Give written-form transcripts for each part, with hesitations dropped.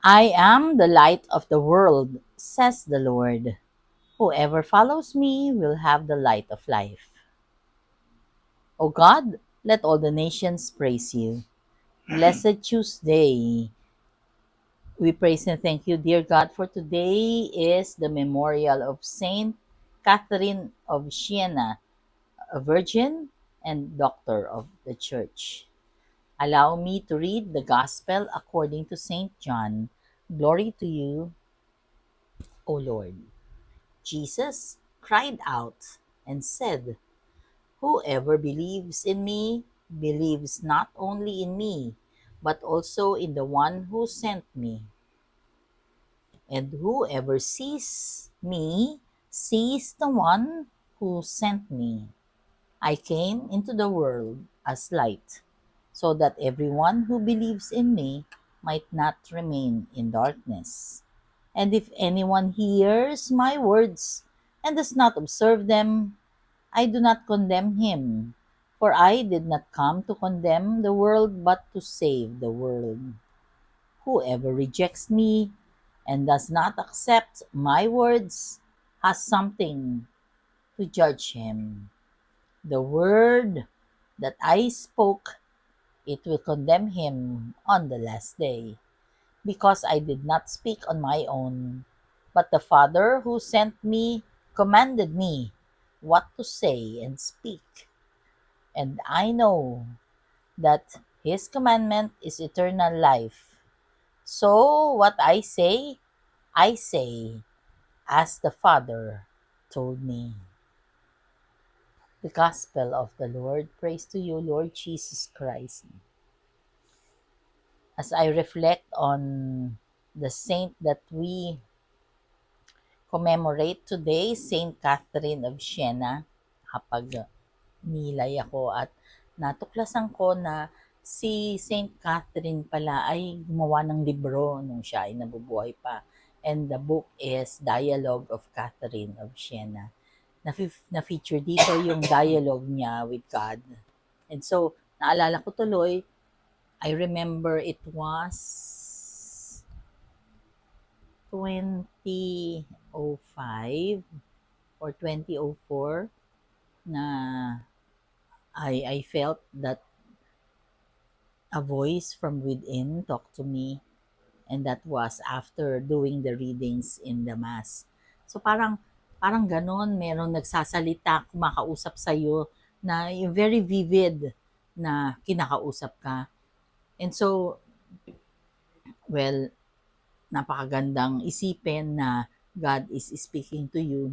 I am the light of the world, says the Lord. Whoever follows me will have the light of life. O God, let all the nations praise you. Blessed Tuesday. We praise and thank you, dear God, for today is the memorial of Saint Catherine of Siena, a virgin and doctor of the Church. Allow me to read the Gospel according to Saint John. Glory to you, O Lord. Jesus cried out and said, "Whoever believes in me believes not only in me, but also in the one who sent me. And whoever sees me sees the one who sent me. I came into the world as light, so that everyone who believes in me might not remain in darkness. And if anyone hears my words and does not observe them, I do not condemn him, for I did not come to condemn the world but to save the world. Whoever rejects me and does not accept my words has something to judge him. The word that I spoke, it will condemn him on the last day, because I did not speak on my own, but the Father who sent me commanded me what to say and speak. And I know that his commandment is eternal life. So what I say as the Father told me." The Gospel of the Lord. Praise to you, Lord Jesus Christ. As I reflect on the saint that we commemorate today, Saint Catherine of Siena, kapag nilay ako at natuklasan ko na si Saint Catherine pala ay gumawa ng libro nung siya ay nabubuhay pa. And the book is Dialogue of Catherine of Siena. Na-feature dito yung dialogue niya with God. And so, naalala ko tuloy, I remember it was 2005 or 2004 na I felt that a voice from within talked to me, and that was after doing the readings in the mass. So parang ganon, meron nagsasalita, kumakausap sa iyo na yung very vivid na kinakausap ka. And so, well, napakagandang isipin na God is speaking to you.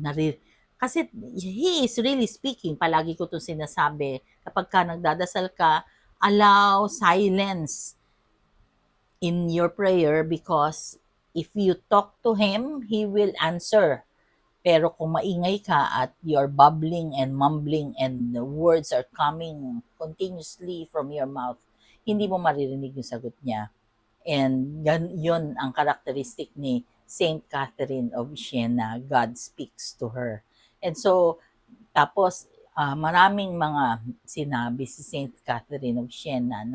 Kasi He is really speaking. Palagi ko itong sinasabi. Kapag ka nagdadasal ka, allow silence in your prayer, because if you talk to Him, He will answer. Pero kung maingay ka at you're bubbling and mumbling and the words are coming continuously from your mouth, hindi mo maririnig yung sagot niya. And yun ang characteristic ni Saint Catherine of Siena. God speaks to her. And so, tapos, maraming mga sinabi si Saint Catherine of Siena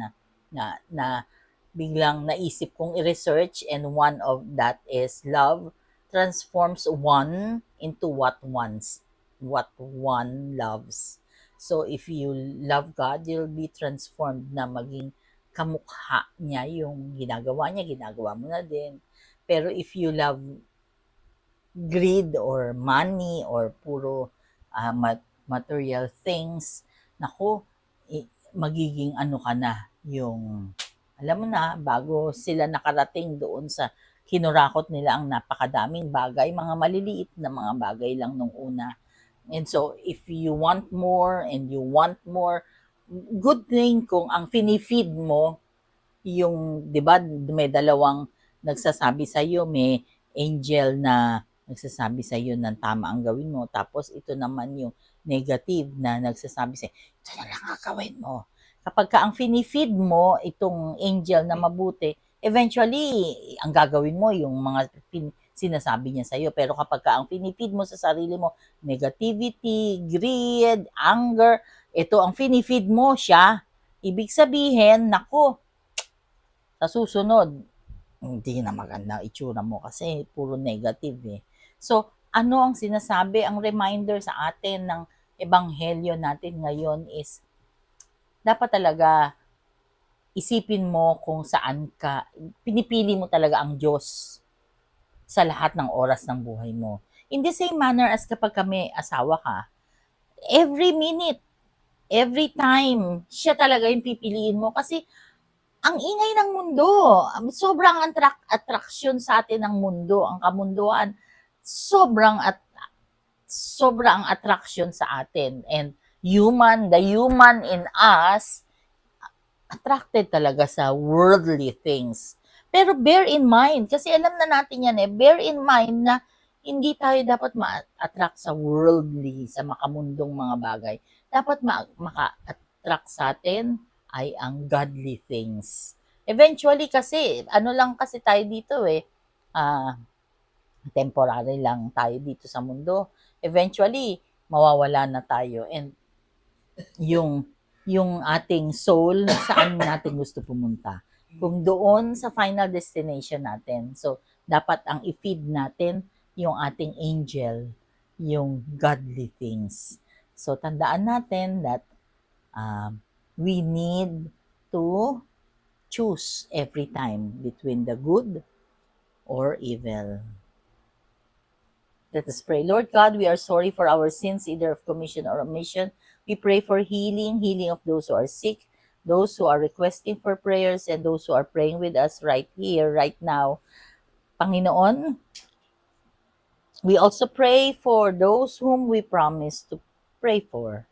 na biglang naisip kong i-research, and one of that is love transforms one into what one loves. So if you love God, you'll be transformed na maging kamukha niya, yung ginagawa mo na din. Pero if you love greed or money or puro material things, nako, magiging ano ka na, yung alam mo na, bago sila nakarating doon sa kinurakot nila ang napakadaming bagay, mga maliliit na mga bagay lang nung una. And so, if you want more and you want more, good thing kung ang finifeed mo, yung, di ba, may dalawang nagsasabi sa iyo, may angel na nagsasabi sa iyo ng tama ang gawin mo, tapos ito naman yung negative na nagsasabi sa iyo, ito na lang ang gawin mo. Kapag ka ang finifeed mo itong angel na mabuti, eventually, ang gagawin mo yung mga sinasabi niya sa iyo. Pero kapag ka ang finifeed mo sa sarili mo, negativity, greed, anger, ito ang finifeed mo siya, ibig sabihin, nako, sa susunod, hindi na maganda ang itsura mo kasi puro negative eh. So, ano ang sinasabi, ang reminder sa atin ng ebanghelyo natin ngayon is dapat talaga isipin mo kung saan ka, pinipili mo talaga ang Diyos sa lahat ng oras ng buhay mo. In the same manner as kapag kami asawa ka, every minute, every time, siya talaga yung pipiliin mo kasi ang ingay ng mundo. Sobrang attraction sa atin ng mundo, ang kamunduan. Sobrang attraction sa atin. And the human in us, attracted talaga sa worldly things. Pero bear in mind, kasi alam na natin yan bear in mind na hindi tayo dapat ma-attract sa worldly, sa makamundong mga bagay. Dapat maka-attract sa atin ay ang godly things. Eventually kasi, ano lang kasi tayo dito ah, temporary lang tayo dito sa mundo. Eventually, mawawala na tayo and yung ating soul saan natin gusto pumunta. Kung doon sa final destination natin. So, dapat ang i-feed natin yung ating angel, yung godly things. So, tandaan natin that we need to choose every time between the good or evil. Let us pray. Lord God, we are sorry for our sins, either of commission or omission. We pray for healing of those who are sick, those who are requesting for prayers, and those who are praying with us right here, right now. Panginoon, we also pray for those whom we promise to pray for.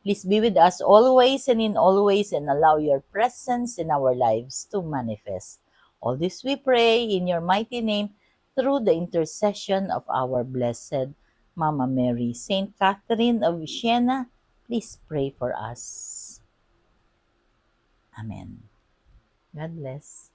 Please be with us always and in all ways and allow your presence in our lives to manifest. All this we pray in your mighty name through the intercession of our blessed Mama Mary. Saint Catherine of Siena, please pray for us. Amen. God bless.